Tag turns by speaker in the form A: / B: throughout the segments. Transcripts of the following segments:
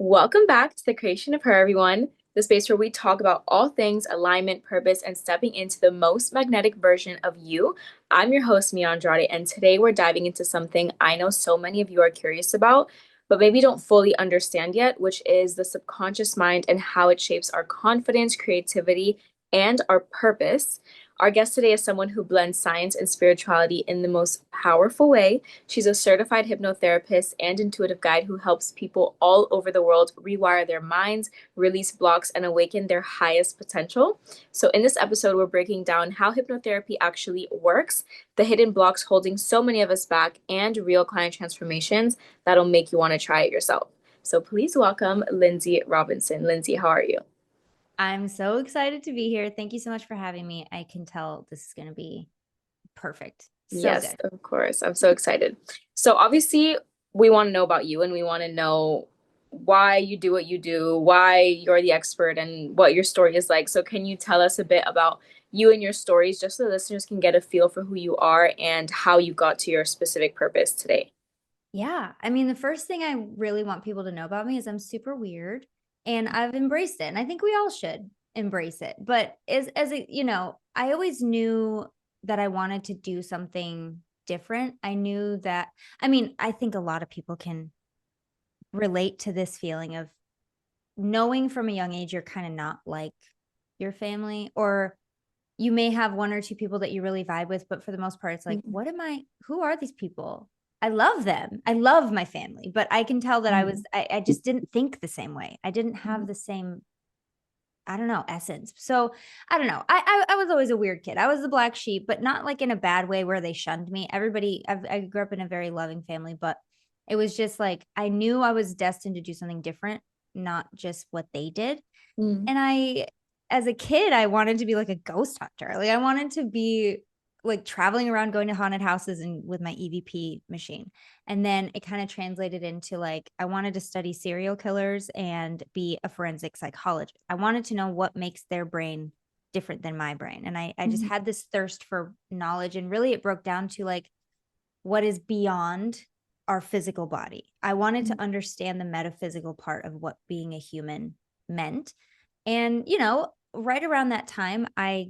A: Welcome back to the Creation of Her, everyone, the space where we talk about all things alignment, purpose, and stepping into the most magnetic version of you. I'm your host, Mia Andrade, and today we're diving into something I know so many of you are curious about, but maybe don't fully understand yet, which is the subconscious mind and how it shapes our confidence, creativity, and our purpose. Our guest today is someone who blends science and spirituality in the most powerful way. She's a certified hypnotherapist and intuitive guide who helps people all over the world rewire their minds, release blocks, and awaken their highest potential. So, in this episode, we're breaking down how hypnotherapy actually works, the hidden blocks holding so many of us back, and real client transformations that'll make you want to try it yourself. So, please welcome Lynnsey Robinson. Lynnsey, how are you?
B: I'm so excited to be here. Thank you so much for having me. I can tell this is going to be perfect. So
A: Yes,
B: good.
A: of course. I'm so excited. So obviously, we want to know about you and we want to know why you do what you do, why you're the expert, and what your story is like. So can you tell us a bit about you and your stories just so the listeners can get a feel for who you are and how you got to your specific purpose today?
B: Yeah. I mean, the first thing I really want people to know about me is I'm super weird and I've embraced it. And I think we all should embrace it. But I always knew that I wanted to do something different. I knew that, I think a lot of people can relate to this feeling of knowing from a young age you're kind of not like your family, or you may have one or two people that you really vibe with, but for the most part, it's like,
A: Mhm.
B: who are these people? I love them. I love my family, but I can tell that
A: Mhm.
B: I just didn't think the same way. I didn't have
A: Mhm.
B: the same, I don't know, essence. So I don't know. I was always a weird kid. I was the black sheep, but not like in a bad way where they shunned me. I grew up in a very loving family, but it was just like, I knew I was destined to do something different, not just what they did.
A: Mhm.
B: And as a kid, I wanted to be like a ghost hunter. Like I wanted to be like traveling around going to haunted houses and with my EVP machine. And then it kind of translated into like, I wanted to study serial killers and be a forensic psychologist. I wanted to know what makes their brain different than my brain. And I just
A: Mhm.
B: had this thirst for knowledge. And really it broke down to like, what is beyond our physical body. I wanted to understand the metaphysical part of what being a human meant. And, right around that time, I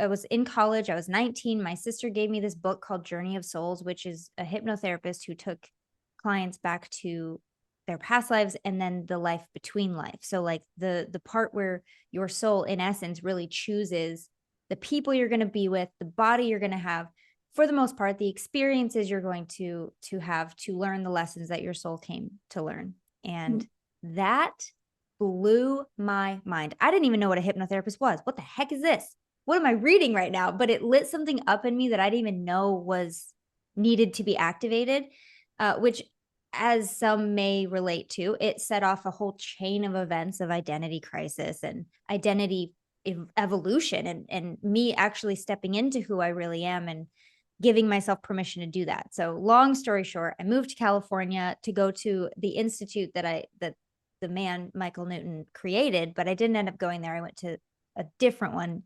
B: was in college. I was 19. My sister gave me this book called Journey of Souls, which is a hypnotherapist who took clients back to their past lives and then the life between life. So like the part where your soul in essence really chooses the people you're going to be with, the body you're going to have, for the most part, the experiences you're going to have to learn the lessons that your soul came to learn. And that blew my mind. I didn't even know what a hypnotherapist was. What the heck is this? What am I reading right now? But it lit something up in me that I didn't even know was needed to be activated, which, as some may relate to, it set off a whole chain of events of identity crisis and identity evolution, and me actually stepping into who I really am and giving myself permission to do that. So long story short, I moved to California to go to the institute that the man Michael Newton created, but I didn't end up going there. I went to a different one.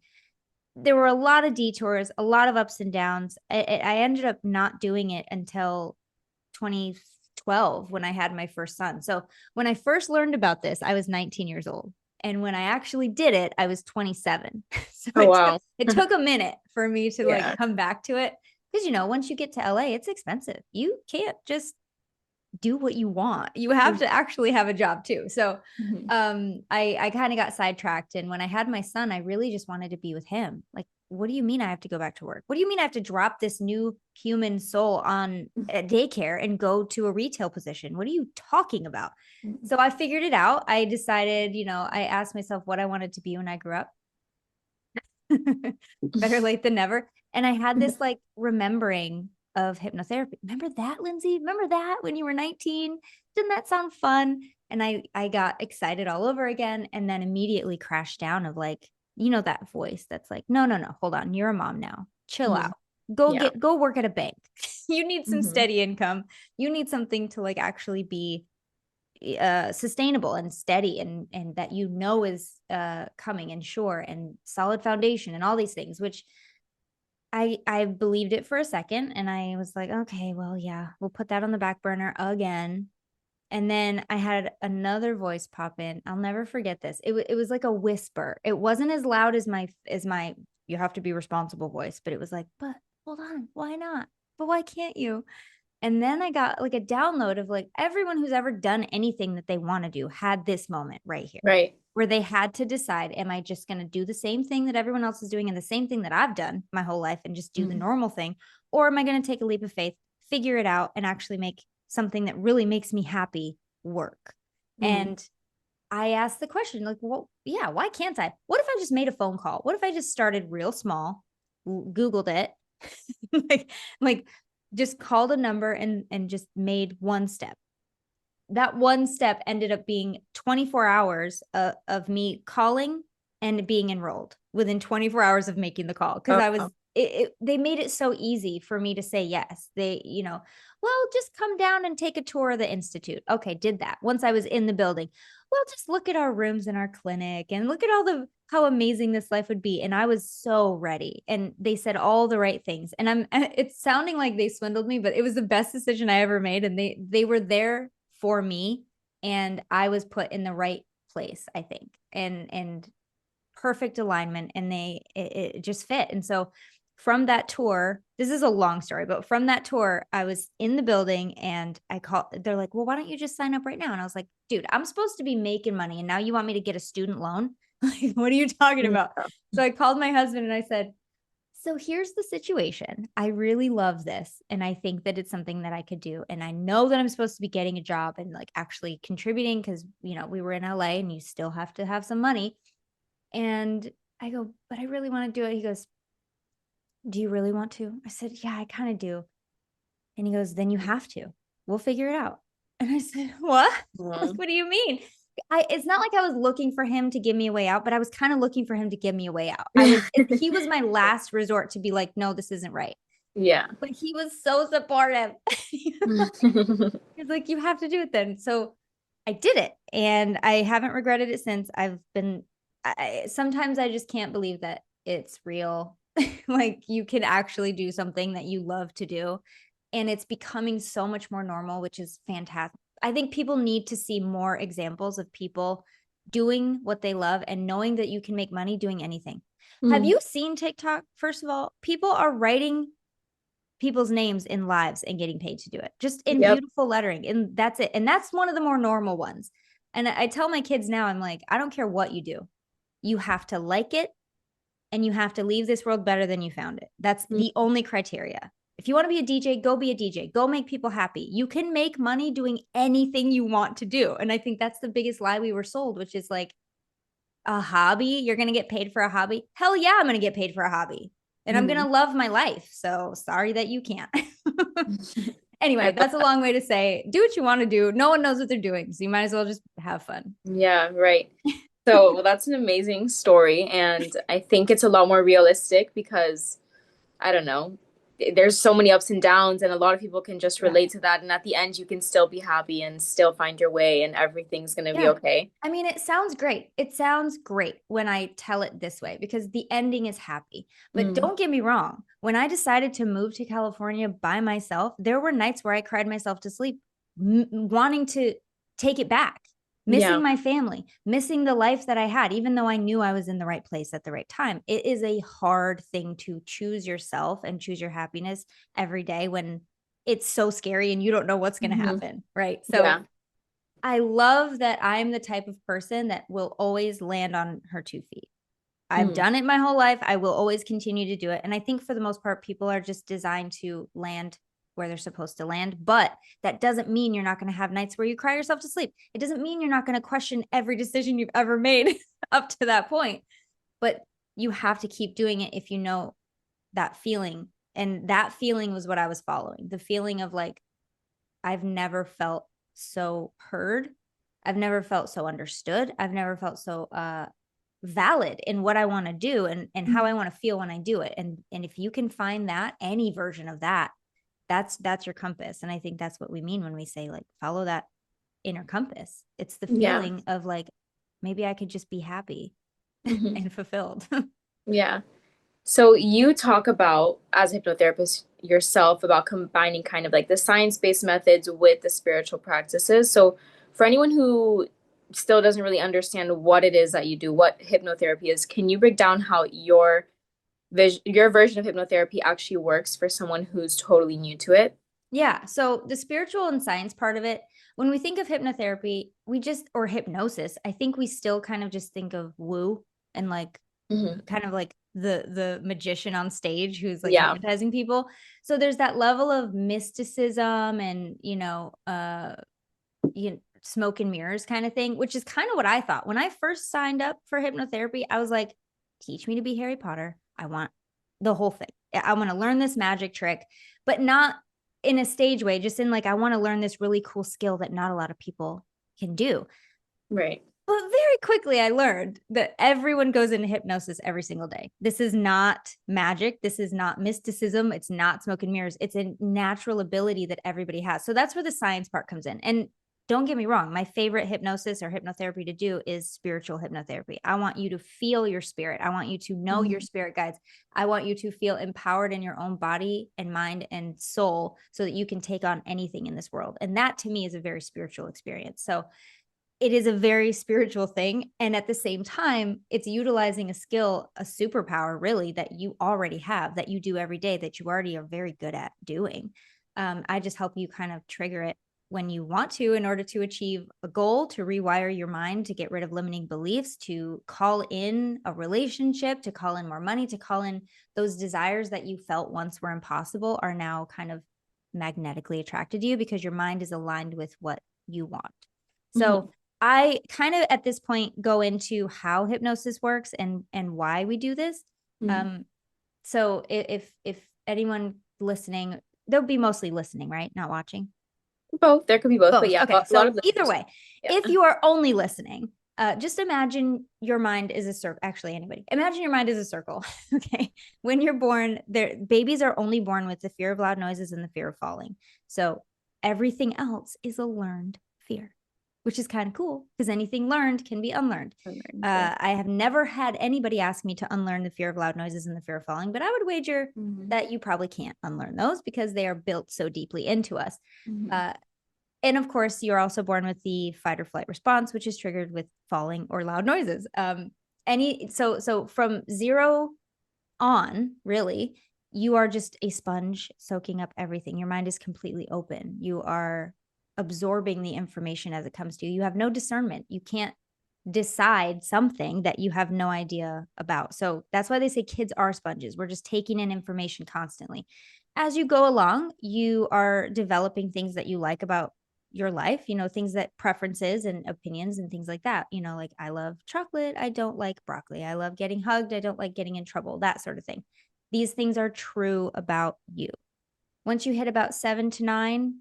B: There were a lot of detours, a lot of ups and downs. I ended up not doing it until 2012 when I had my first son. So when I first learned about this, I was 19 years old. And when I actually did it, I was 27. So
A: Oh, wow.
B: it took a minute for me to like
A: Yeah.
B: come back to it. Because once you get to LA, it's expensive. You can't just do what you want. You have to actually have a job too. So
A: Mhm.
B: I kind of got sidetracked. And when I had my son, I really just wanted to be with him. Like, what do you mean I have to go back to work? What do you mean I have to drop this new human soul on a daycare and go to a retail position? What are you talking about?
A: Mhm.
B: So I figured it out. I decided, I asked myself what I wanted to be when I grew up. Better late than never. And I had this like remembering of hypnotherapy. Remember that, Lindsay? Remember that when you were 19? Didn't that sound fun? And I got excited all over again and then immediately crashed down of like, that voice that's like, no, no, no, hold on. You're a mom now. Chill
A: Mhm.
B: out. Go
A: Yeah.
B: go work at a bank. You need some
A: Mhm.
B: steady income. You need something to like actually be sustainable and steady, and that is coming and sure and solid foundation and all these things, which I believed it for a second and I was like, okay, well, yeah, we'll put that on the back burner again. And then I had another voice pop in. I'll never forget this. It was like a whisper. It wasn't as loud as my you have to be responsible voice, but it was like, but hold on, why not? But why can't you? And then I got like a download of like everyone who's ever done anything that they want to do had this moment right here
A: Right.
B: where they had to decide, am I just going to do the same thing that everyone else is doing and the same thing that I've done my whole life and just do the
A: Mm.
B: normal thing? Or am I going to take a leap of faith, figure it out, and actually make something that really makes me happy work?
A: Mm.
B: And I asked the question, like, well, yeah, why can't I? What if I just made a phone call? What if I just started real small, Googled it, like, like just called a number and just made one step. That one step ended up being 24 hours of me calling and being enrolled within 24 hours of making the call. Cause I
A: Oh,
B: was, they made it so easy for me to say yes. They, well, just come down and take a tour of the Institute. Okay. Did that once I was in the building. Well, just look at our rooms in our clinic and look at how amazing this life would be. And I was so ready. And they said all the right things. And it's sounding like they swindled me, but it was the best decision I ever made. And they were there for me, and I was put in the right place, I think, and perfect alignment, and it just fit. And so from that tour, this is a long story, but from that tour, I was in the building and they're like, well, why don't you just sign up right now? And I was like, dude, I'm supposed to be making money and now you want me to get a student loan? Like, what are you talking about?
A: yeah.
B: So I called my husband and I said, so here's the situation. I really love this. And I think that it's something that I could do. And I know that I'm supposed to be getting a job and like actually contributing because, we were in LA and you still have to have some money. And I go, but I really want to do it. He goes, do you really want to? I said, yeah, I kind of do. And he goes, then you have to. We'll figure it out. And I said, what?
A: Mm.
B: What do you mean? It's not like I was looking for him to give me a way out, but I was kind of looking for him to give me a way out. He was my last resort to be like, no, this isn't right.
A: Yeah.
B: But he was so supportive. He's like, you have to do it then. So I did it and I haven't regretted it since. Sometimes I just can't believe that it's real. Like you can actually do something that you love to do. And it's becoming so much more normal, which is fantastic. I think people need to see more examples of people doing what they love and knowing that you can make money doing anything. Have
A: Mm.
B: you seen TikTok? First of all, people are writing people's names in lives and getting paid to do it, just in
A: Yep.
B: beautiful lettering. And that's it. And that's one of the more normal ones. And I tell my kids now, I'm like, I don't care what you do. You have to like it and you have to leave this world better than you found it. That's
A: Mm.
B: the only criteria. If you want to be a DJ, go be a DJ. Go make people happy. You can make money doing anything you want to do. And I think that's the biggest lie we were sold, which is like a hobby. You're going to get paid for a hobby. Hell yeah, I'm going to get paid for a hobby. And I'm going
A: Mhm.
B: to love my life. So sorry that you can't.
A: I
B: Anyway,
A: love
B: that's a
A: that.
B: long way to say do what you want to do. No one knows what they're doing. So you might as well just have fun.
A: Yeah, right. So, well, that's an amazing story. And I think it's a lot more realistic because I don't know, there's so many ups and downs, and a lot of people can just
B: Yeah.
A: relate to that. And at the end, you can still be happy and still find your way, and everything's going to be
B: Yeah.
A: okay.
B: I mean, it sounds great. It sounds great when I tell it this way because the ending is happy. But
A: Mm.
B: don't get me wrong. When I decided to move to California by myself, there were nights where I cried myself to sleep, wanting to take it back,
A: Yeah.
B: missing my family, missing the life that I had, even though I knew I was in the right place at the right time. It is a hard thing to choose yourself and choose your happiness every day when it's so scary and you don't know what's going to
A: Hmm.
B: happen. Right. So,
A: Yeah.
B: I love that I'm the type of person that will always land on her 2 feet. I've
A: Mm.
B: done it my whole life. I will always continue to do it. And I think for the most part, people are just designed to land where they're supposed to land. But that doesn't mean you're not going to have nights where you cry yourself to sleep. It doesn't mean you're not going to question every decision you've ever made up to that point. But you have to keep doing it if you know that feeling. And that feeling was what I was following, the feeling of like, I've never felt so heard. I've never felt so understood. I've never felt so valid in what I want to do and how I want to feel when I do it. And if you can find that, any version of that, that's your compass. And I think that's what we mean when we say like follow that inner compass. It's the
A: Yeah.
B: feeling of like maybe I could just be happy
A: Hmm.
B: and fulfilled.
A: Yeah. So you talk about, as a hypnotherapist, yourself about combining kind of like the science-based methods with the spiritual practices. So for anyone who still doesn't really understand what it is that you do, what hypnotherapy is, can you break down how your version of hypnotherapy actually works for someone who's totally new to it?
B: Yeah. So the spiritual and science part of it, when we think of hypnotherapy, or hypnosis, I think we still kind of just think of woo and like
A: Mm-hmm.
B: kind of like the magician on stage who's like
A: Yeah.
B: hypnotizing people. So there's that level of mysticism and, smoke and mirrors kind of thing, which is kind of what I thought. When I first signed up for hypnotherapy, I was like, teach me to be Harry Potter. I want the whole thing. I want to learn this magic trick, but not in a stage way, just in like, I want to learn this really cool skill that not a lot of people can do.
A: Right.
B: But very quickly, I learned that everyone goes into hypnosis every single day. This is not magic. This is not mysticism. It's not smoke and mirrors. It's a natural ability that everybody has. So that's where the science part comes in. And don't get me wrong, my favorite hypnosis or hypnotherapy to do is spiritual hypnotherapy. I want you to feel your spirit. I want you to know your spirit guides. I want you to feel empowered in your own body and mind and soul so that you can take on anything in this world. And that to me is a very spiritual experience. So it is a very spiritual thing. And at the same time, it's utilizing a skill, a superpower, really, that you already have, that you do every day, that you already are very good at doing. I just help you kind of trigger it when you want to in order to achieve a goal, to rewire your mind, to get rid of limiting beliefs, to call in a relationship, to call in more money, to call in those desires that you felt once were impossible are now kind of magnetically attracted to you because your mind is aligned with what you want.
A: Mm-hmm.
B: So I kind of at this point go into how hypnosis works and why we do this.
A: Mm-hmm.
B: So if anyone listening, they'll be mostly listening, right? Not watching.
A: Both. There could be both, but
B: Both.
A: yeah,
B: Okay.
A: a lot
B: So
A: of
B: either
A: listeners.
B: way,
A: Yeah.
B: if you are only listening, just imagine your mind is a circle. Actually, anybody, imagine your mind is a circle. Okay. When you're born, babies are only born with the fear of loud noises and the fear of falling. So everything else is a learned fear, which is kind of cool because anything learned can be unlearned.
A: Yeah.
B: I have never had anybody ask me to unlearn the fear of loud noises and the fear of falling, but I would wager
A: Mm-hmm.
B: that you probably can't unlearn those because they are built so deeply into us.
A: Mm-hmm.
B: Uh, and of course, you're also born with the fight or flight response, which is triggered with falling or loud noises. So from zero on, really, you are just a sponge soaking up everything. Your mind is completely open. You are absorbing the information as it comes to you. You have no discernment. You can't decide something that you have no idea about. So that's why they say kids are sponges. We're just taking in information constantly. As you go along, you are developing things that you like about your life, things that preferences and opinions and things like that. Like I love chocolate. I don't like broccoli. I love getting hugged. I don't like getting in trouble, that sort of thing. These things are true about you. Once you hit about 7 to 9,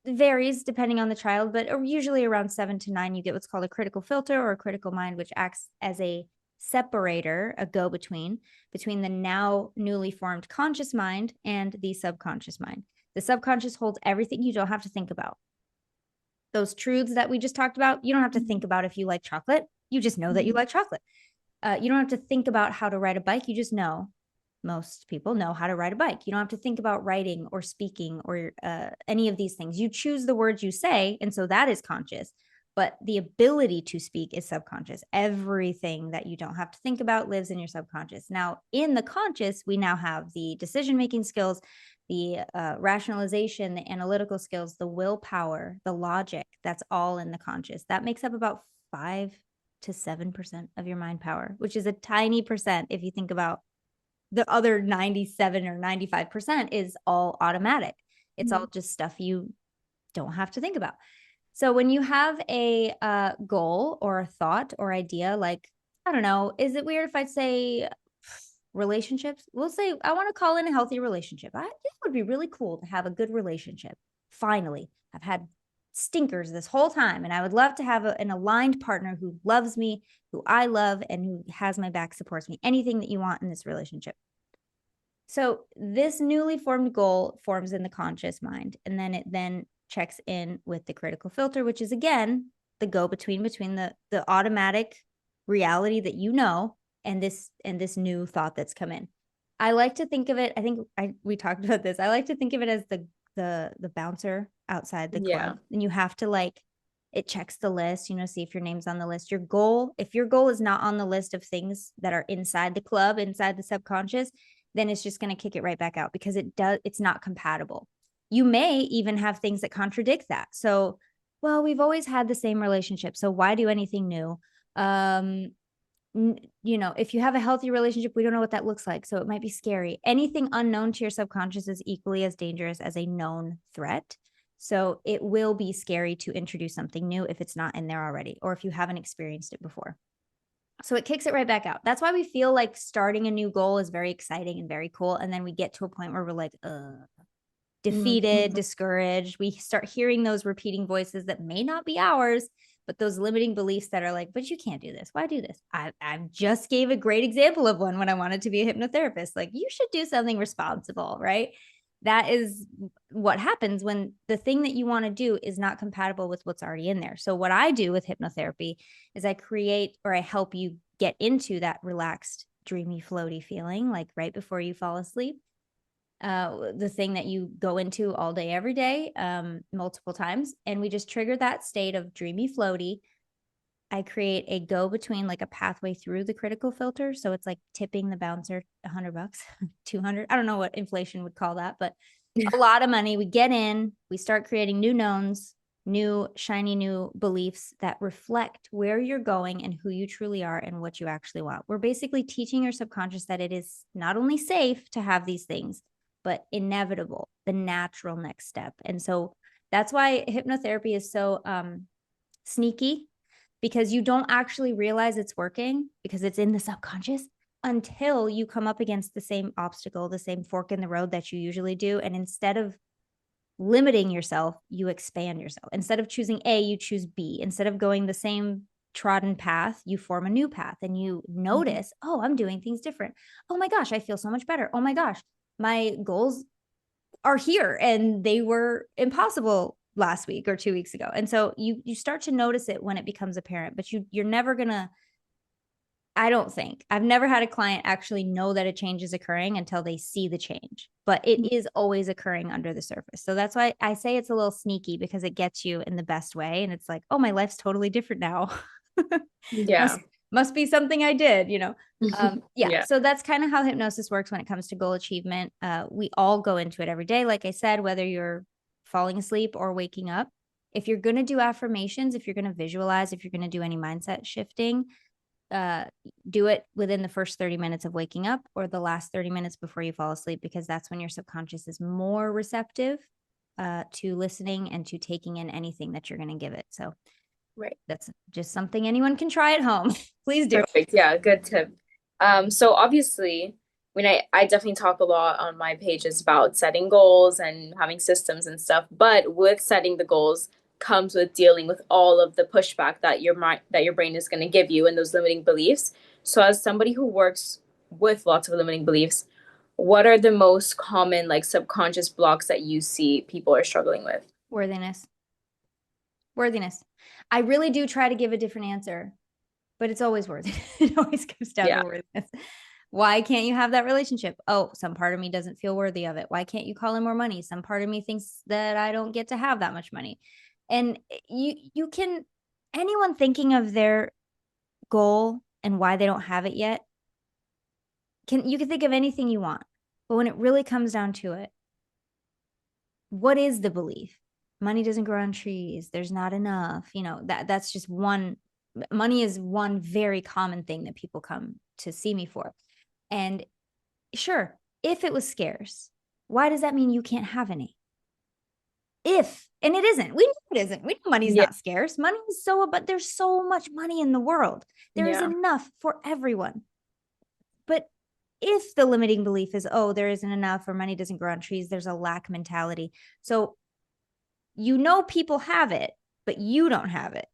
B: varies depending on the child, but usually around 7 to 9, you get what's called a critical filter or a critical mind, which acts as a separator, a go between the now newly formed conscious mind and the subconscious mind. The subconscious holds everything you don't have to think about. Those truths that we just talked about, you don't have to think about if you like chocolate. You just know that you like chocolate. You don't have to think about how to ride a bike. You just know. Most people know how to ride a bike. You don't have to think about writing or speaking or any of these things. You choose the words you say, and so that is conscious. But the ability to speak is subconscious. Everything that you don't have to think about lives in your subconscious. Now, in the conscious, we now have the decision-making skills, the rationalization, the analytical skills, the willpower, the logic. That's all in the conscious. That makes up about 5 to 7% of your mind power, which is a tiny percent if you think about the other 97 or 95% is all automatic. It's all just stuff you don't have to think about. So when you have a goal or a thought or idea, like, I don't know, is it weird if I say relationships? We'll say, I want to call in a healthy relationship. It would be really cool to have a good relationship. Finally, I've had stinkers this whole time, and I would love to have an aligned partner who loves me, who I love, and who has my back, supports me, anything that you want in this relationship. So this newly formed goal forms in the conscious mind, and then it then checks in with the critical filter, which is again the go between the automatic reality that and this new thought that's come in. I like to think of it, I think we talked about this. I like to think of it as the bouncer outside the
A: Yeah.
B: club. And you have to like, it checks the list, see if your name's on the list. Your goal, if your goal is not on the list of things that are inside the club, inside the subconscious, then it's just going to kick it right back out because it's not compatible. You may even have things that contradict that. So, well, we've always had the same relationship. So why do anything new? If you have a healthy relationship, we don't know what that looks like. So it might be scary. Anything unknown to your subconscious is equally as dangerous as a known threat. So it will be scary to introduce something new if it's not in there already, or if you haven't experienced it before. So it kicks it right back out. That's why we feel like starting a new goal is very exciting and very cool. And then we get to a point where we're like, defeated, discouraged. We start hearing those repeating voices that may not be ours, but those limiting beliefs that are like, but you can't do this. Why do this? I just gave a great example of one when I wanted to be a hypnotherapist. Like, you should do something responsible, right? That is what happens when the thing that you want to do is not compatible with what's already in there. So what I do with hypnotherapy is I create, or I help you get into that relaxed, dreamy, floaty feeling, like right before you fall asleep. The thing that you go into all day, every day, multiple times. And we just trigger that state of dreamy, floaty. I create a go between, like a pathway through the critical filter. So it's like tipping the bouncer $100, 200. I don't know what inflation would call that, but a lot of money. We get in, we start creating new knowns, new shiny new beliefs that reflect where you're going and who you truly are and what you actually want. We're basically teaching your subconscious that it is not only safe to have these things, but inevitable, the natural next step. And so that's why hypnotherapy is so sneaky, because you don't actually realize it's working because it's in the subconscious until you come up against the same obstacle, the same fork in the road that you usually do. And instead of limiting yourself, you expand yourself. Instead of choosing A, you choose B. Instead of going the same trodden path, you form a new path and you notice, oh, I'm doing things different. Oh my gosh, I feel so much better. Oh my gosh, my goals are here and they were impossible last week or 2 weeks ago. And so you start to notice it when it becomes apparent, but you're never gonna, I don't think, I've never had a client actually know that a change is occurring until they see the change, but it is always occurring under the surface. So that's why I say it's a little sneaky, because it gets you in the best way. And it's like, oh, my life's totally different now.
A: Yeah.
B: must be something I did,
A: Yeah.
B: So that's kind of how hypnosis works when it comes to goal achievement. We all go into it every day. Like I said, whether you're falling asleep or waking up, if you're going to do affirmations, if you're going to visualize, if you're going to do any mindset shifting, do it within the first 30 minutes of waking up or the last 30 minutes before you fall asleep, because that's when your subconscious is more receptive to listening and to taking in anything that you're going to give it. So
A: Right.
B: that's just something anyone can try at home. Please do.
A: Perfect. Yeah, good tip. So obviously, I definitely talk a lot on my pages about setting goals and having systems and stuff, but with setting the goals comes with dealing with all of the pushback that your brain is going to give you and those limiting beliefs. So as somebody who works with lots of limiting beliefs, what are the most common like subconscious blocks that you see people are struggling with?
B: Worthiness. I really do try to give a different answer, but it's always worthiness. It always comes down to
A: Yeah.
B: worthiness. Why can't you have that relationship? Oh, some part of me doesn't feel worthy of it. Why can't you call in more money? Some part of me thinks that I don't get to have that much money. And you can, anyone thinking of their goal and why they don't have it yet, you can think of anything you want. But when it really comes down to it, what is the belief? Money doesn't grow on trees. There's not enough. That's just one. Money is one very common thing that people come to see me for. And sure, if it was scarce, why does that mean you can't have any? And it isn't. We know it isn't. We know money's
A: Yeah.
B: not scarce. Money is but there's so much money in the world. There is
A: Yeah.
B: enough for everyone. But if the limiting belief is, oh, there isn't enough or money doesn't grow on trees, there's a lack mentality. So people have it, but you don't have it.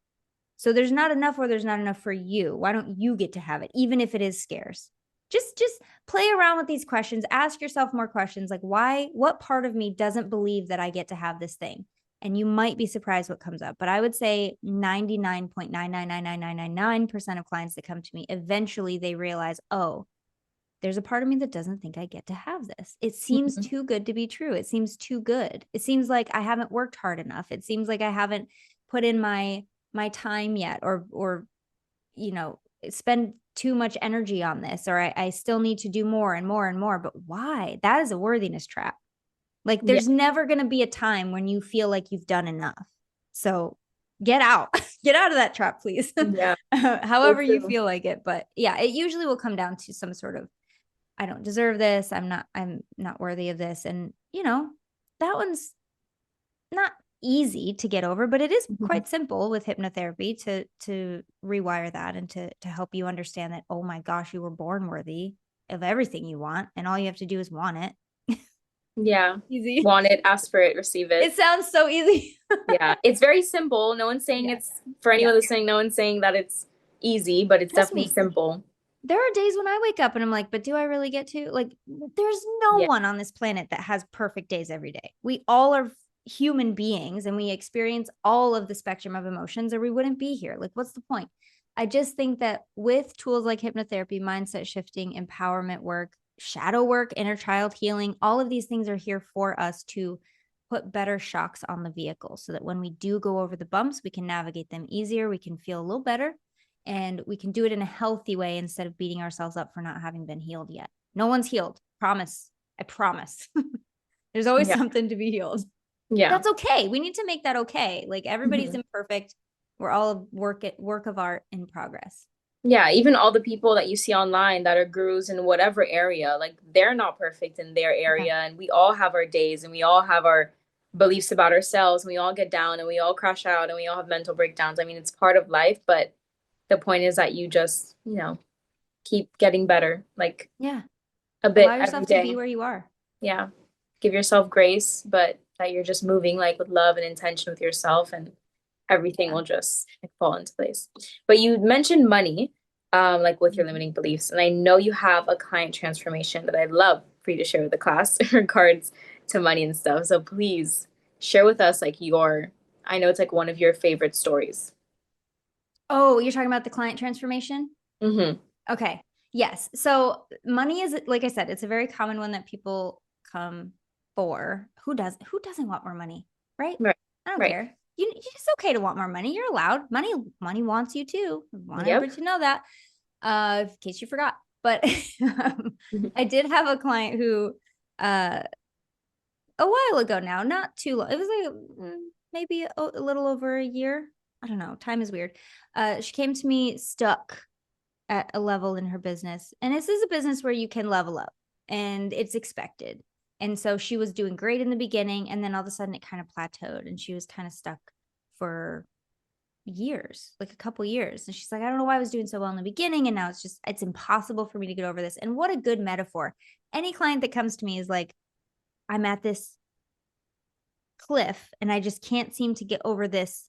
B: So there's not enough, or there's not enough for you. Why don't you get to have it, even if it is scarce? Just play around with these questions. Ask yourself more questions like, what part of me doesn't believe that I get to have this thing? And you might be surprised what comes up. But I would say 99.9999999% of clients that come to me, eventually they realize, oh, there's a part of me that doesn't think I get to have this. It seems
A: Mhm.
B: too good to be true. It seems too good. It seems like I haven't worked hard enough. It seems like I haven't put in my time yet, or spend too much energy on this, or I still need to do more and more and more. But why? That is a worthiness trap. Like
A: Yeah.
B: there's never going to be a time when you feel like you've done enough. So get out, get out of that trap, please.
A: Yeah. So
B: However you
A: true.
B: feel like it. But yeah, it usually will come down to some sort of, I don't deserve this. I'm not worthy of this. And that one's not easy to get over, but it is
A: Mhm.
B: quite simple with hypnotherapy to rewire that and to help you understand that, oh my gosh, you were born worthy of everything you want, and all you have to do is want it.
A: Yeah.
B: Easy.
A: Want it, ask for it, receive
B: It
A: it.
B: sounds so easy.
A: Yeah. It's very simple. No one's saying
B: Yeah.
A: it's for
B: Yeah.
A: anyone listening, no one's saying that it's easy, but it's
B: Trust
A: definitely
B: me.
A: simple.
B: There are days when I wake up and I'm like, but do I really get to? Like, there's no
A: Yeah.
B: one on this planet that has perfect days every day. We all are human beings and we experience all of the spectrum of emotions, or we wouldn't be here. Like, what's the point? I just think that with tools like hypnotherapy, mindset shifting, empowerment work, shadow work, inner child healing, all of these things are here for us to put better shocks on the vehicle so that when we do go over the bumps, we can navigate them easier. We can feel a little better, and we can do it in a healthy way instead of beating ourselves up for not having been healed yet. No one's healed. Promise. I promise. There's always
A: Yeah.
B: something to be healed.
A: Yeah.
B: That's okay. We need to make that okay. Like everybody's
A: Mhm.
B: imperfect. We're all a work of art in progress.
A: Yeah, even all the people that you see online that are gurus in whatever area, like they're not perfect in their
B: Yeah.
A: area. And we all have our days and we all have our beliefs about ourselves. And we all get down and we all crash out and we all have mental breakdowns. I mean, it's part of life, but the point is that you just, keep getting better, like
B: Yeah.
A: a
B: Allow
A: bit every
B: yourself to be
A: day.
B: where you are.
A: Yeah. Give yourself grace, but that you're just moving like with love and intention with yourself, and everything
B: Yeah.
A: will just like, fall into place. But you mentioned money, like with your
B: Mhm.
A: limiting beliefs, and I know you have a client transformation that I'd love for you to share with the class in regards to money and stuff. So please share with us like I know it's like one of your favorite stories.
B: Oh, you're talking about the client transformation?
A: Mm-hmm.
B: Okay. Yes. So money is, like I said, it's a very common one that people come for. Who doesn't want more money? Right?
A: Right.
B: I don't
A: Right.
B: care. It's okay to want more money. You're allowed. Money wants you too. I want
A: Yep.
B: everybody to know that. In case you forgot. But I did have a client who uh a while ago now, not too long. It was like maybe a little over a year. I don't know. Time is weird. She came to me stuck at a level in her business. And this is a business where you can level up and it's expected. And so she was doing great in the beginning. And then all of a sudden it kind of plateaued and she was kind of stuck for years, like a couple years. And she's like, I don't know why I was doing so well in the beginning. And now it's impossible for me to get over this. And what a good metaphor. Any client that comes to me is like, I'm at this cliff and I just can't seem to get over this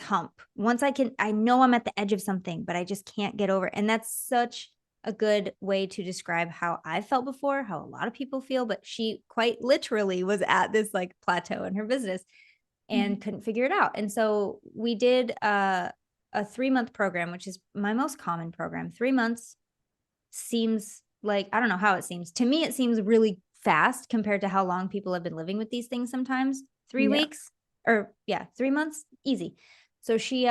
B: hump. Once I know I'm at the edge of something, but I just can't get over it. And that's such a good way to describe how I felt before, how a lot of people feel. But she quite literally was at this like plateau in her business and couldn't figure it out. And so we did a 3-month program, which is my most common program. 3 months seems like, I don't know how it seems. To me, it seems really fast compared to how long people have been living with these things sometimes. Three
A: Yeah.
B: weeks or yeah, 3 months, easy. So she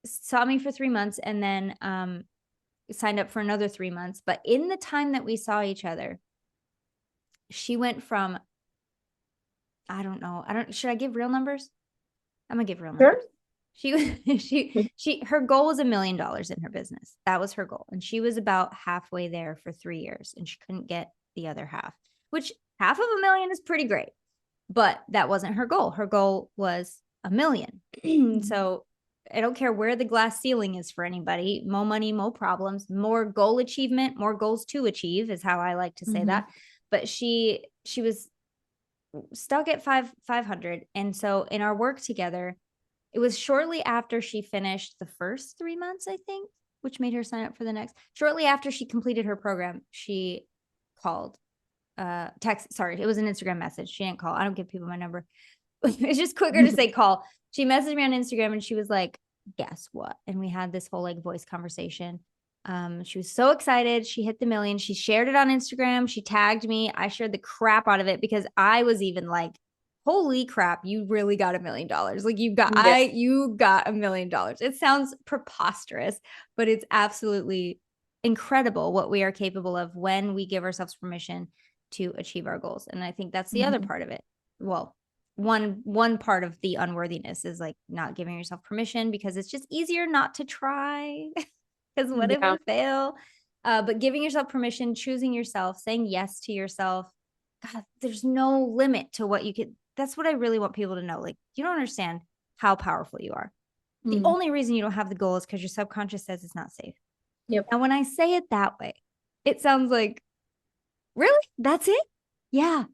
B: saw me for 3 months and then signed up for another 3 months. But in the time that we saw each other, she went from, I don't know, should I give real numbers? I'm gonna give real
A: Sure.
B: numbers. Her goal was $1 million in her business. That was her goal. And she was about halfway there for 3 years and she couldn't get the other half, which half of a million is pretty great. But that wasn't her goal. Her goal was a million. So I don't care where the glass ceiling is for anybody. More money, more problems, more goal achievement, more goals to achieve is how I like to say
A: Mhm.
B: that. But she was stuck at 500. And so in our work together, it was shortly after she finished the first 3 months, I think, which made her sign up for the next. Shortly after she completed her program, she called, sorry, it was an Instagram message. She didn't call. I don't give people my number. It's just quicker to say call. She messaged me on Instagram and she was like, guess what? And we had this whole like voice conversation. She was so excited. She hit the million. She shared it on Instagram. She tagged me. I shared the crap out of it because I was even like, holy crap, you really got $1 million. Like
A: Yeah.
B: you got $1 million. It sounds preposterous, but it's absolutely incredible what we are capable of when we give ourselves permission to achieve our goals. And I think that's the other
A: Mhm.
B: part of it. Well, one part of the unworthiness is like not giving yourself permission because it's just easier not to try. Because what if
A: Yeah.
B: we fail? But giving yourself permission, choosing yourself, saying yes to yourself. God, there's no limit to what you could. That's what I really want people to know. Like, you don't understand how powerful you are. The
A: Mm.
B: only reason you don't have the goal is because your subconscious says it's not safe.
A: Yep.
B: Now, when I say it that way, it sounds like, really? That's it? Yeah,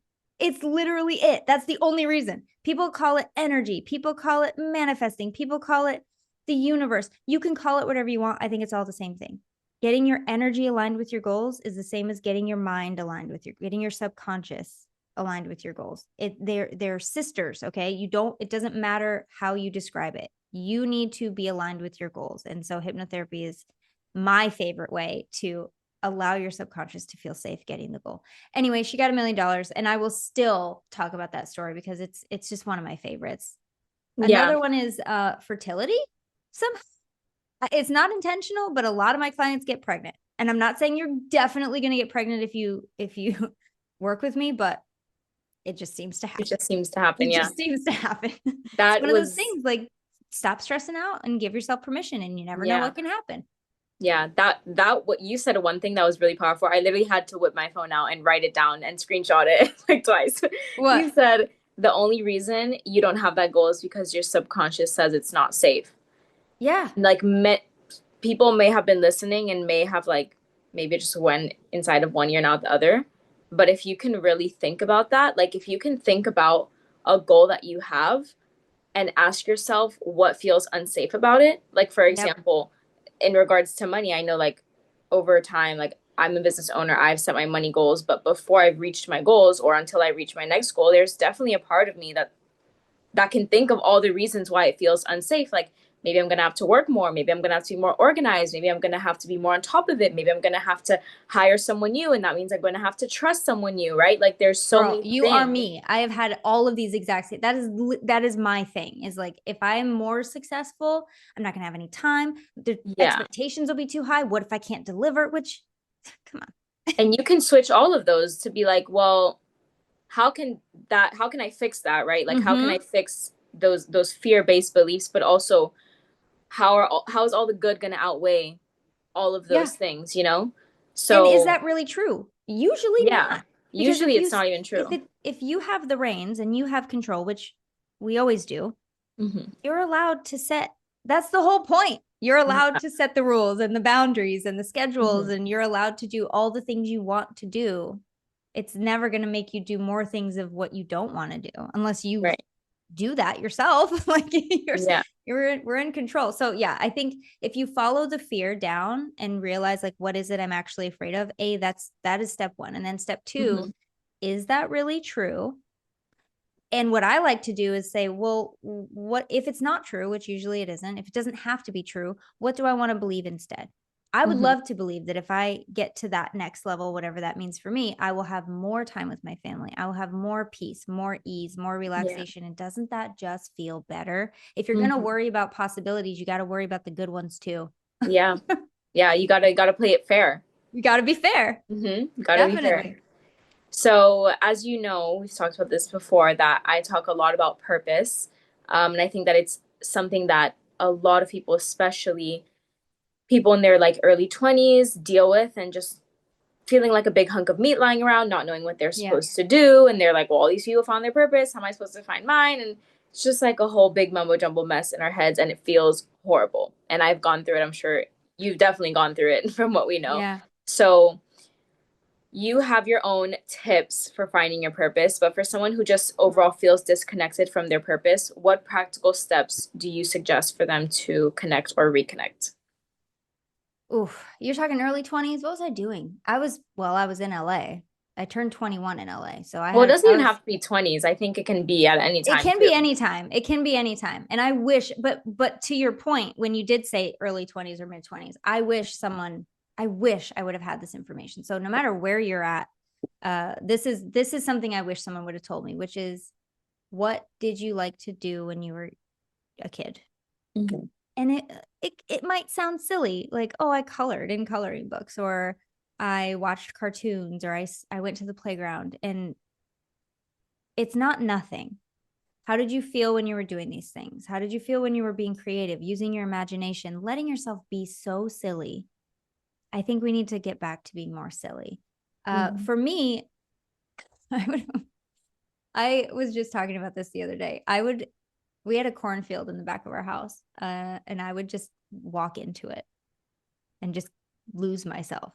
B: it's literally it. That's the only reason. People call it energy. People call it manifesting. People call it the universe. You can call it whatever you want. I think it's all the same thing. Getting your energy aligned with your goals is the same as getting your mind aligned with getting your subconscious aligned with your goals. They're sisters, okay? It doesn't matter how you describe it. You need to be aligned with your goals. And so hypnotherapy is my favorite way to allow your subconscious to feel safe getting the goal. Anyway, she got $1 million, and I will still talk about that story because it's just one of my favorites.
A: Yeah.
B: Another one is fertility. Some It's not intentional, but a lot of my clients get pregnant. And I'm not saying you're definitely going to get pregnant if you work with me, but it just seems to
A: It
B: happen.
A: just seems to happen.
B: It
A: Yeah.
B: just seems to happen. It's
A: That
B: one of those
A: was,
B: things like stop stressing out and give yourself permission, and you never know
A: yeah.
B: what can happen.
A: Yeah, that what you said, one thing that was really powerful. I literally had to whip my phone out and write it down and screenshot it like twice.
B: What?
A: You said the only reason you don't have that goal is because your subconscious says it's not safe.
B: Yeah.
A: Like people may have been listening and may have like maybe just went inside of one ear and out the other. But if you can really think about that, like if you can think about a goal that you have and ask yourself what feels unsafe about it. Like, for
B: Yep.
A: example, in regards to money, I know like over time, like I'm a business owner, I've set my money goals, but before I've reached my goals or until I reach my next goal, there's definitely a part of me that can think of all the reasons why it feels unsafe. Like maybe I'm going to have to work more. Maybe I'm going to have to be more organized. Maybe I'm going to have to be more on top of it. Maybe I'm going to have to hire someone new. And that means I'm going to have to trust someone new, right? Like there's so
B: Girl,
A: many
B: you are
A: things.
B: me. I have had all of these exact same. That is my thing. Is like if I am more successful, I'm not gonna have any time. The
A: Yeah.
B: expectations will be too high. What if I can't deliver? Which, come on.
A: And you can switch all of those to be like, well, how can I fix that, right? Like how can I
B: Mm-hmm.
A: fix those fear-based beliefs, but also how is all the good going to outweigh all of
B: Yeah.
A: those things, you know?
B: And is
A: So
B: that really true? Usually
A: yeah,
B: not. Because
A: usually it's not even true.
B: if you have the reins and you have control, which we always do,
A: Hmm.
B: you're allowed to set. That's the whole point. You're allowed
A: Yeah.
B: to set the rules and the boundaries and the schedules,
A: Hmm.
B: and you're allowed to do all the things you want to do. It's never going to make you do more things of what you don't want to do unless you
A: Right.
B: do that yourself. Like
A: Yeah.
B: we're in control. So yeah, I think if you follow the fear down and realize like what is it I'm actually afraid of, that is step one. And then step two,
A: Hmm.
B: is that really true? And what I like to do is say, well, what if it's not true, which usually it isn't, if it doesn't have to be true, what do I want to believe instead? I would
A: Hmm.
B: love to believe that if I get to that next level, whatever that means for me, I will have more time with my family. I will have more peace, more ease, more
A: Yeah.
B: relaxation. And doesn't that just feel better? If you're going to
A: Hmm.
B: worry about possibilities, you got to worry about the good ones too.
A: Yeah. Yeah. You gotta play it fair.
B: You got to be fair.
A: Gotta be fair.
B: Definitely.
A: So, as you know, we've talked about this before that I talk a lot about purpose. And I think that it's something that a lot of people, especially people in their like early 20s, deal with and just feeling like a big hunk of meat lying around, not knowing what they're
B: Yeah.
A: supposed to do. And they're like, well, all these people found their purpose. How am I supposed to find mine? And it's just like a whole big mumbo jumbo mess in our heads. And it feels horrible. And I've gone through it. I'm sure you've definitely gone through it from what we know.
B: Yeah.
A: So, you have your own tips for finding your purpose, but for someone who just overall feels disconnected from their purpose, what practical steps do you suggest for them to connect or reconnect?
B: Oof, you're talking early 20s. What was I doing? I was in LA. I turned 21 in LA. So
A: Well, it doesn't even have to be 20s. I think it can be at any
B: it
A: time
B: can
A: too.
B: be anytime. It can be anytime. And I wish, but to your point, when you did say early 20s or mid 20s, I wish someone I wish I would have had this information. So no matter where you're at, this is something I wish someone would have told me, which is, what did you like to do when you were a kid?
A: Mhm.
B: And it might sound silly, like, oh, I colored in coloring books, or I watched cartoons, or I went to the playground. And it's not nothing. How did you feel when you were doing these things? How did you feel when you were being creative, using your imagination, letting yourself be so silly? I think we need to get back to being more silly.
A: Mhm.
B: For me, I was just talking about this the other day. We had a cornfield in the back of our house, and I would just walk into it and just lose myself.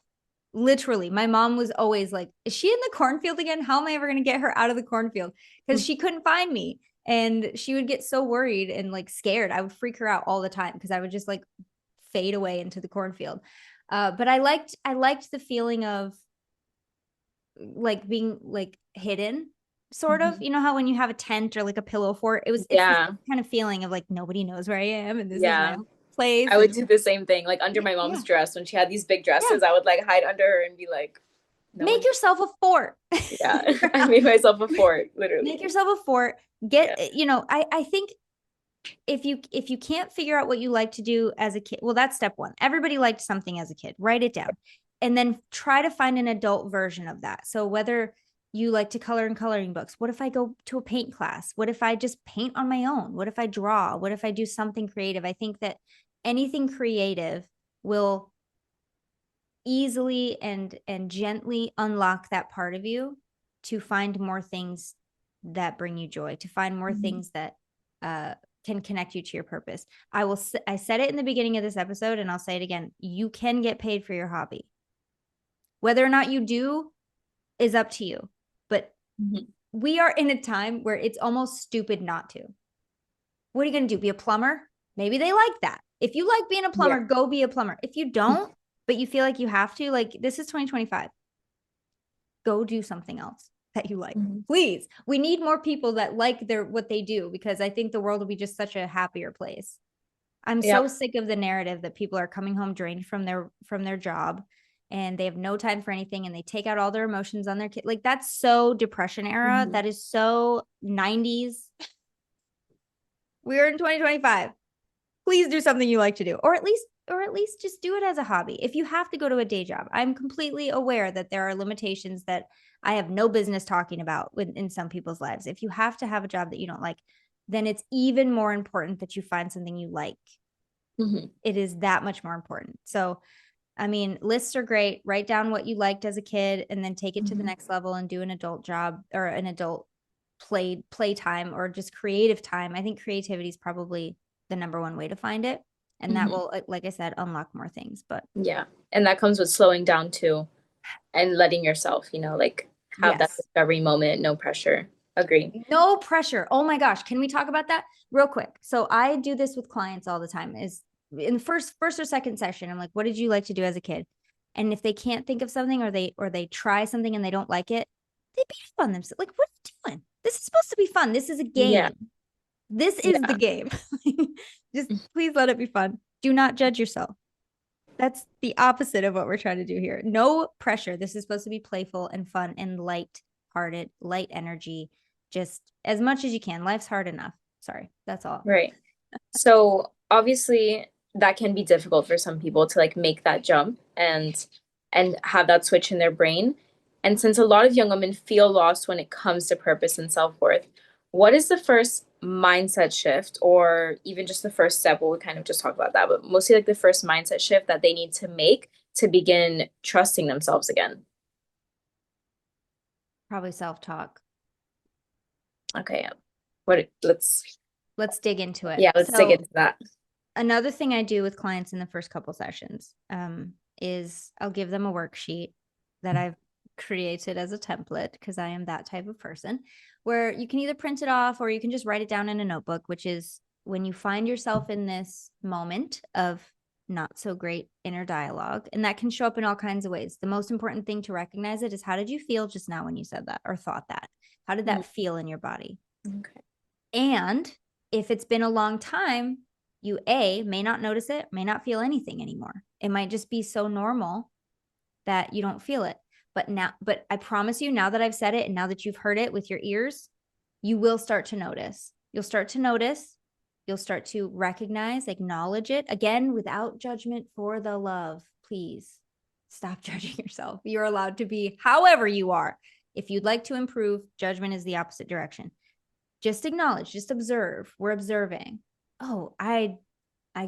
B: Literally, my mom was always like, is she in the cornfield again? How am I ever going to get her out of the cornfield? Because she couldn't find me. And she would get so worried and like scared. I would freak her out all the time because I would just like fade away into the cornfield. But I liked the feeling of like being like hidden, sort of.
A: Mhm.
B: You know how when you have a tent or like a pillow fort, it's this
A: Yeah.
B: kind of feeling of like nobody knows where I am and this is my
A: Yeah.
B: own place.
A: I would
B: And
A: do the same thing. Like under my
B: yeah,
A: mom's dress, when she had these big
B: yeah.
A: dresses, I would like hide under her and be like, no one
B: Make
A: can.
B: yourself a fort.
A: Yeah. I made myself a fort,
B: Make
A: literally.
B: yourself a fort.
A: Yeah.
B: I think if you can't figure out what you like to do as a kid, well, that's step one. Everybody liked something as a kid. Write it down. And then try to find an adult version of that. So whether you like to color in coloring books, what if I go to a paint class? What if I just paint on my own? What if I draw? What if I do something creative? I think that anything creative will easily and gently unlock that part of you to find more things that bring you joy, to find more
A: Mhm.
B: things that uh, can connect you to your purpose. I said it in the beginning of this episode, and I'll say it again. You can get paid for your hobby. Whether or not you do is up to you. But
A: Mhm.
B: we are in a time where it's almost stupid not to. What are you going to do? Be a plumber? Maybe they like that. If you like being a
A: Yeah.
B: plumber, go be a plumber. If you don't, but you feel like you have to, like, this is 2025, go do something else that you like.
A: Mhm.
B: Please. We need more people that like what they do, because I think the world will be just such a happier place. I'm so
A: Yep.
B: sick of the narrative that people are coming home drained from their job, and they have no time for anything, and they take out all their emotions on their kid. Like, that's so depression era.
A: Mhm.
B: That is so 90s. We're in 2025. Please do something you like to do, or at least just do it as a hobby. If you have to go to a day job, I'm completely aware that there are limitations that I have no business talking about in some people's lives. If you have to have a job that you don't like, then it's even more important that you find something you like.
A: Mhm.
B: It is that much more important. So, I mean, lists are great. Write down what you liked as a kid and then take it to the
A: Mhm.
B: next level and do an adult job or an adult playtime or just creative time. I think creativity is probably the number one way to find it. And that
A: Mhm.
B: will, like I said, unlock more things. But
A: Yeah. And that comes with slowing down too and letting yourself, like have that
B: yes,
A: discovery moment, no pressure. Agree.
B: no pressure. Oh my gosh. Can we talk about that real quick? So I do this with clients all the time, is in the first or second session, I'm like, what did you like to do as a kid? And if they can't think of something, or they try something and they don't like it, they beat up on themselves. Like, what are you doing? This is supposed to be fun. This is a
A: Yeah.
B: game. This is the
A: Yeah.
B: game. Just please let it be fun. Do not judge yourself. That's the opposite of what we're trying to do here. No pressure. This is supposed to be playful and fun and light-hearted, light energy, just as much as you can. Life's hard enough. Sorry, that's all.
A: Right. So obviously that can be difficult for some people to like make that jump and have that switch in their brain. And since a lot of young women feel lost when it comes to purpose and self-worth, what is the first mindset shift or even just the first step? Well, we kind of just talk about that, but mostly like the first mindset shift that they need to make to begin trusting themselves again.
B: Probably self-talk.
A: Okay, yeah.
B: Let's dig into it.
A: Let's dig
B: So
A: into that.
B: another thing I do with clients in the first couple sessions, is I'll give them a worksheet that I've created as a template, because I am that type of person, where you can either print it off or you can just write it down in a notebook, which is when you find yourself in this moment of not so great inner dialogue. And that can show up in all kinds of ways. The most important thing to recognize it is, how did you feel just now when you said that or thought that? How did
A: Mhm.
B: that feel in your body?
A: Okay.
B: And if it's been a long time, You may not notice it, may not feel anything anymore. It might just be so normal that you don't feel it. But I promise you, now that I've said it and now that you've heard it with your ears, you will start to notice. You'll start to notice. You'll start to recognize, acknowledge it again without judgment, for the love. Please stop judging yourself. You're allowed to be however you are. If you'd like to improve, judgment is the opposite direction. Just acknowledge, just observe. We're observing. Oh, I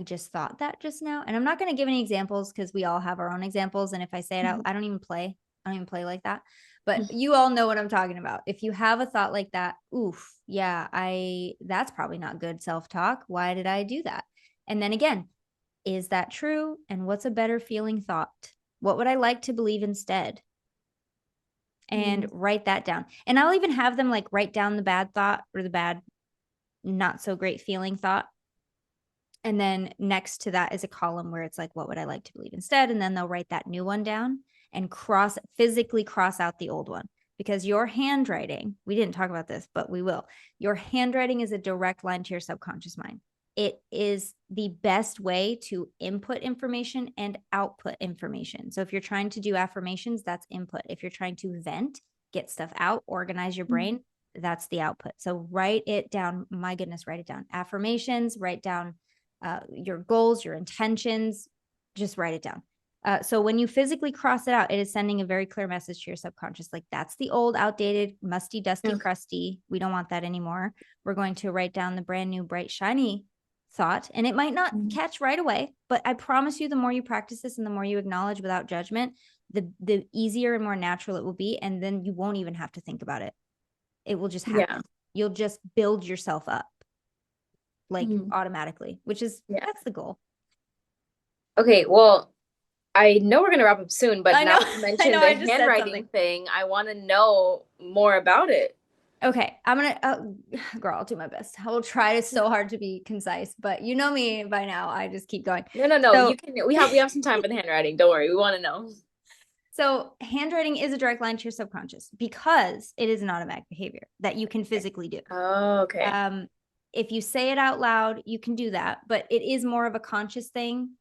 B: just thought that just now. And I'm not going to give any examples because we all have our own examples. And if I say it out, I don't even play like that. But you all know what I'm talking about. If you have a thought like that, oof, yeah, that's probably not good self-talk. Why did I do that? And then again, is that true? And what's a better feeling thought? What would I like to believe instead? And write that down. And I'll even have them like write down the bad thought or the bad, not so great feeling thought. And then next to that is a column where it's like, what would I like to believe instead? And then they'll write that new one down and physically cross out the old one, because your handwriting, we didn't talk about this, but we will. Your handwriting is a direct line to your subconscious mind. It is the best way to input information and output information. So if you're trying to do affirmations, that's input. If you're trying to vent, get stuff out, organize your brain, that's the output. So write it down. My goodness, write it down. Affirmations, write down your goals, your intentions, just write it down. So when you physically cross it out, it is sending a very clear message to your subconscious. Like, that's the old, outdated, musty, dusty, crusty. We don't want that anymore. We're going to write down the brand new, bright, shiny thought. And it might not catch right away, but I promise you, the more you practice this and the more you acknowledge without judgment, the easier and more natural it will be. And then you won't even have to think about it. It will just happen. You'll just build yourself up like automatically, which is, that's the goal.
A: Okay, well, I know we're gonna wrap up soon, but
B: I
A: now
B: know.
A: you mentioned the handwriting thing. I want to know more about it.
B: Okay, I'm gonna, girl, I'll do my best. I will try so hard to be concise, but you know me by now. I just keep going.
A: No.
B: So,
A: You can. We have some time for the handwriting. Don't worry. We want to know.
B: So handwriting is a direct line to your subconscious because it is an automatic behavior that you can physically do.
A: Oh, okay.
B: If you say it out loud, you can do that, but it is more of a conscious thing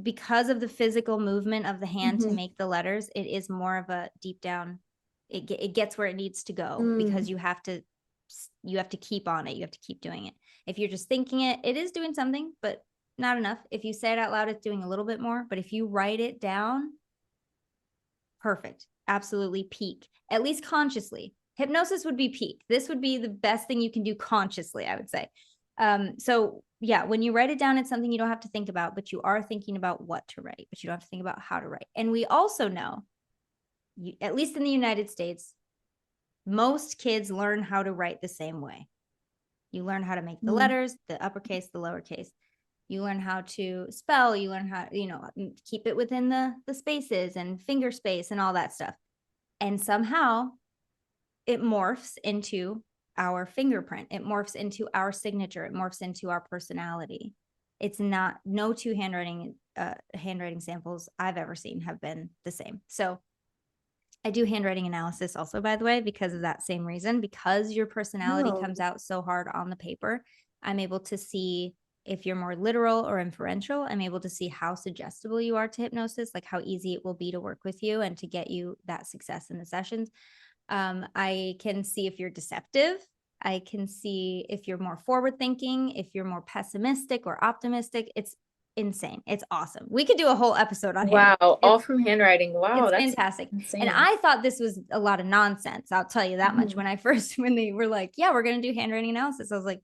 B: because of the physical movement of the hand to make the letters. It is more of a deep down. It gets where it needs to go because you have to keep on it. You have to keep doing it. If you're just thinking it, it is doing something, but not enough. If you say it out loud, it's doing a little bit more. But if you write it down, perfect. Absolutely peak, at least consciously. Hypnosis would be peak. This would be the best thing you can do consciously, I would say. So yeah, when you write it down, it's something you don't have to think about, but you are thinking about what to write, but you don't have to think about how to write. And we also know, at least in the United States, most kids learn how to write the same way. You learn how to make the letters, the uppercase, the lowercase. You learn how to spell, you learn how, keep it within the spaces and finger space and all that stuff. And somehow it morphs into our fingerprint. It morphs into our signature. It morphs into our personality. It's not, no two handwriting samples I've ever seen have been the same. So I do handwriting analysis also, by the way, because of that same reason, because your personality comes out so hard on the paper. I'm able to see if you're more literal or inferential. I'm able to see how suggestible you are to hypnosis, like how easy it will be to work with you and to get you that success in the sessions. I can see if you're deceptive. I can see if you're more forward thinking, if you're more pessimistic or optimistic. It's insane. It's awesome. We could do a whole episode on
A: Wow,
B: handwriting.
A: all from handwriting. Wow,
B: it's
A: that's
B: fantastic.
A: insane.
B: And I thought this was a lot of nonsense. I'll tell you that much. When they were like, yeah, we're going to do handwriting analysis, I was like,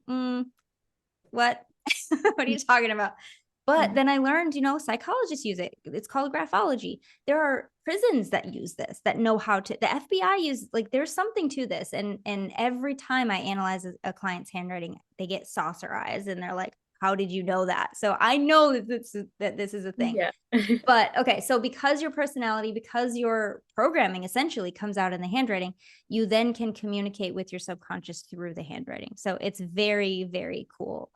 B: what? What are you talking about? But then I learned, psychologists use it. It's called graphology. There are prisons that use this, that know how to, the FBI use, like, there's something to this. And every time I analyze a client's handwriting, they get saucer eyes and they're like, how did you know that? So I know that this is a thing.
A: Yeah.
B: But okay, so because your personality, because your programming essentially comes out in the handwriting, you then can communicate with your subconscious through the handwriting. So it's very, very cool.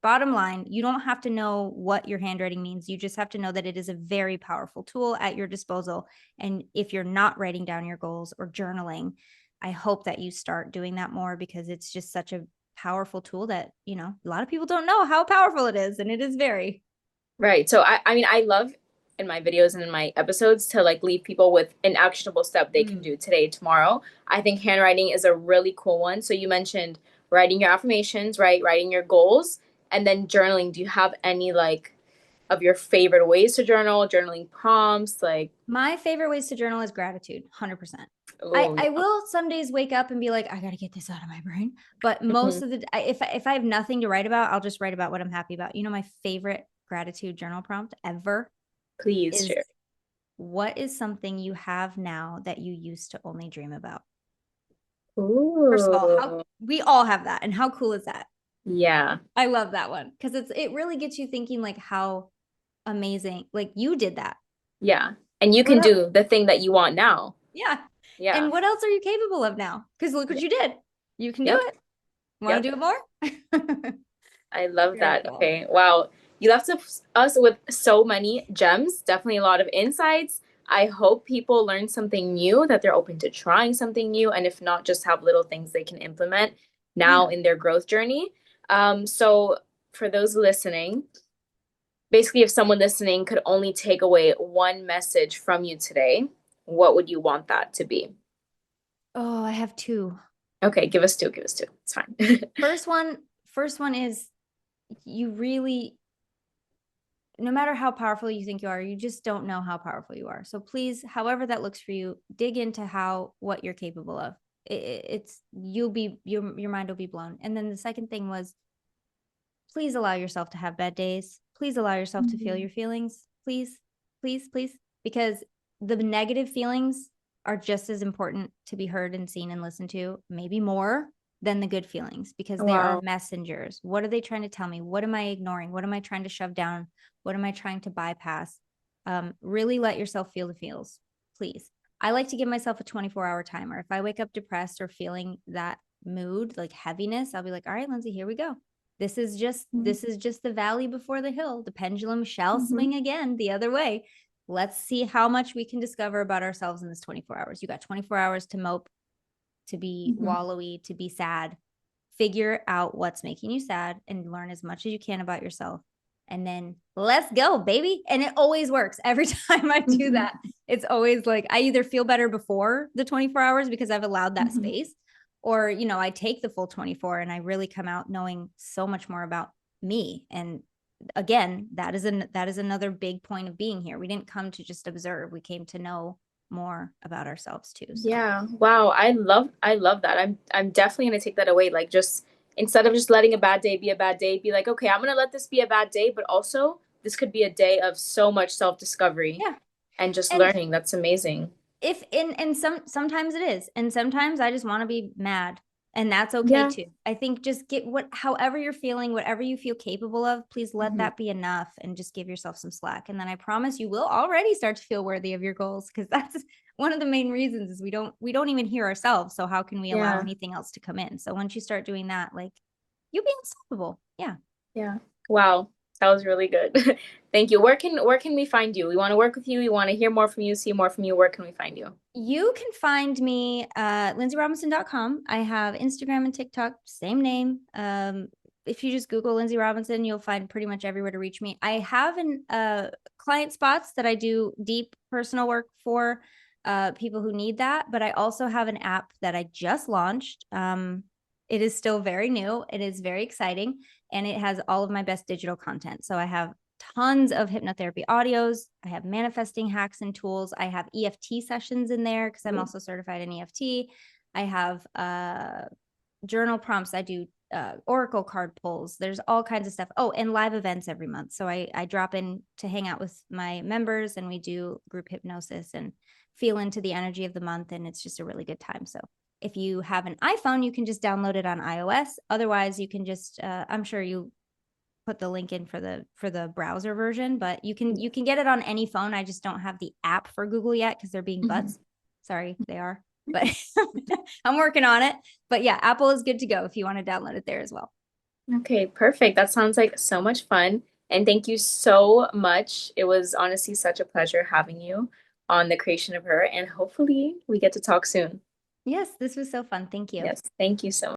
B: Bottom line, you don't have to know what your handwriting means. You just have to know that it is a very powerful tool at your disposal. And if you're not writing down your goals or journaling, I hope that you start doing that more, because it's just such a powerful tool that, a lot of people don't know how powerful it is. And it is very.
A: Right. So I mean, I love in my videos and in my episodes to like leave people with an actionable step they can
B: Mm.
A: do today, tomorrow. I think handwriting is a really cool one. So you mentioned writing your affirmations, right? Writing your goals, and then journaling. Do you have any like of your favorite ways to journal, journaling prompts? Like,
B: My favorite ways to journal is gratitude, 100%. I,
A: oh,
B: I
A: yeah.
B: will some days wake up and be like, I got to get this out of my brain. But
A: Mhm.
B: most of the, if I have nothing to write about, I'll just write about what I'm happy about. My favorite gratitude journal prompt ever
A: Please
B: is,
A: share.
B: what is something you have now that you used to only dream about? First of all, how
A: Ooh,
B: we all have that. And how cool is that?
A: yeah,
B: I love that one because it really gets you thinking like how amazing, like you did that.
A: yeah. And you
B: What
A: can
B: else?
A: do the thing that you want now.
B: Yeah.
A: Yeah.
B: And what else are you capable of now? Because look what
A: Yeah.
B: you did. You can do
A: Yep.
B: it. Want
A: Yep.
B: to do it more?
A: I love
B: Very
A: that.
B: cool.
A: Okay. Wow. You left us with so many gems, definitely a lot of insights. I hope people learn something new, that they're open to trying something new, and if not, just have little things they can implement now
B: Yeah.
A: in their growth journey. So for those listening, basically, if someone listening could only take away one message from you today, what would you want that to be?
B: Oh, I have two.
A: Okay, give us two, give us two. It's fine.
B: First one, first one is, you really, no matter how powerful you think you are, you just don't know how powerful you are. So please, however that looks for you, dig into what you're capable of. It's you'll be your mind will be blown. And then the second thing was, please allow yourself to have bad days. Please allow yourself to feel
A: Mhm.
B: your feelings. Please, please, please, because the negative feelings are just as important to be heard and seen and listened to, maybe more than the good feelings, because they are
A: Wow.
B: messengers. What are they trying to tell me? What am I ignoring? What am I trying to shove down? What am I trying to bypass? Really let yourself feel the feels, please. I like to give myself a 24-hour timer. If I wake up depressed or feeling that mood, like heaviness, I'll be like, all right, Lindsay, here we go. This is just the valley before the hill. The pendulum shall
A: Mhm.
B: swing again the other way. Let's see how much we can discover about ourselves in this 24 hours. You got 24 hours to mope, to be
A: Mhm.
B: wallowy, to be sad. Figure out what's making you sad and learn as much as you can about yourself. And then let's go, baby. And it always works. Every time I do
A: Mhm.
B: that, it's always like I either feel better before the 24 hours because I've allowed that
A: Mhm.
B: space, or, I take the full 24 and I really come out knowing so much more about me. And again, that is another big point of being here. We didn't come to just observe. We came to know more about ourselves too. So
A: Yeah. Wow. I love that. I'm definitely gonna take that away. Like just instead of just letting a bad day be a bad day, be like, okay, I'm gonna let this be a bad day, but also this could be a day of so much self-discovery
B: yeah.
A: and just
B: And
A: learning. That's amazing.
B: if in and sometimes it is, and sometimes I just want to be mad, and that's okay
A: Yeah.
B: too. I think just get however you're feeling, whatever you feel capable of, please let
A: Mhm.
B: that be enough, and just give yourself some slack, and then I promise you will already start to feel worthy of your goals, because that's one of the main reasons is we don't even hear ourselves, so how can we allow
A: Yeah.
B: anything else to come in? So once you start doing that, like, you'll be unstoppable. Yeah.
A: Yeah. Wow. That was really good. Thank you. Where can we find you? We want to work with you. We want to hear more from you, see more from you. Where can we find you?
B: You can find me lynnsey.robinson.com. I have Instagram and TikTok, same name. If you just Google Lynnsey Robinson, you'll find pretty much everywhere to reach me. I have an client spots that I do deep personal work for people who need that, but I also have an app that I just launched. It is still very new. It is very exciting, and it has all of my best digital content. So I have tons of hypnotherapy audios. I have manifesting hacks and tools. I have EFT sessions in there because I'm also certified in EFT. I have journal prompts. I do oracle card pulls. There's all kinds of stuff. Oh, and live events every month. So I drop in to hang out with my members, and we do group hypnosis and feel into the energy of the month. And it's just a really good time. So if you have an iPhone, you can just download it on iOS. Otherwise, you can just I'm sure you put the link in for the browser version, but you can get it on any phone. I just don't have the app for Google yet because they're being
A: Mhm.
B: butts. Sorry, they are, but I'm working on it. But yeah, Apple is good to go if you want to download it there as well.
A: Okay, perfect. That sounds like so much fun. And thank you so much. It was honestly such a pleasure having you on the creation of her. And hopefully we get to talk soon.
B: Yes, this was so fun. Thank you.
A: Yes, thank you so much.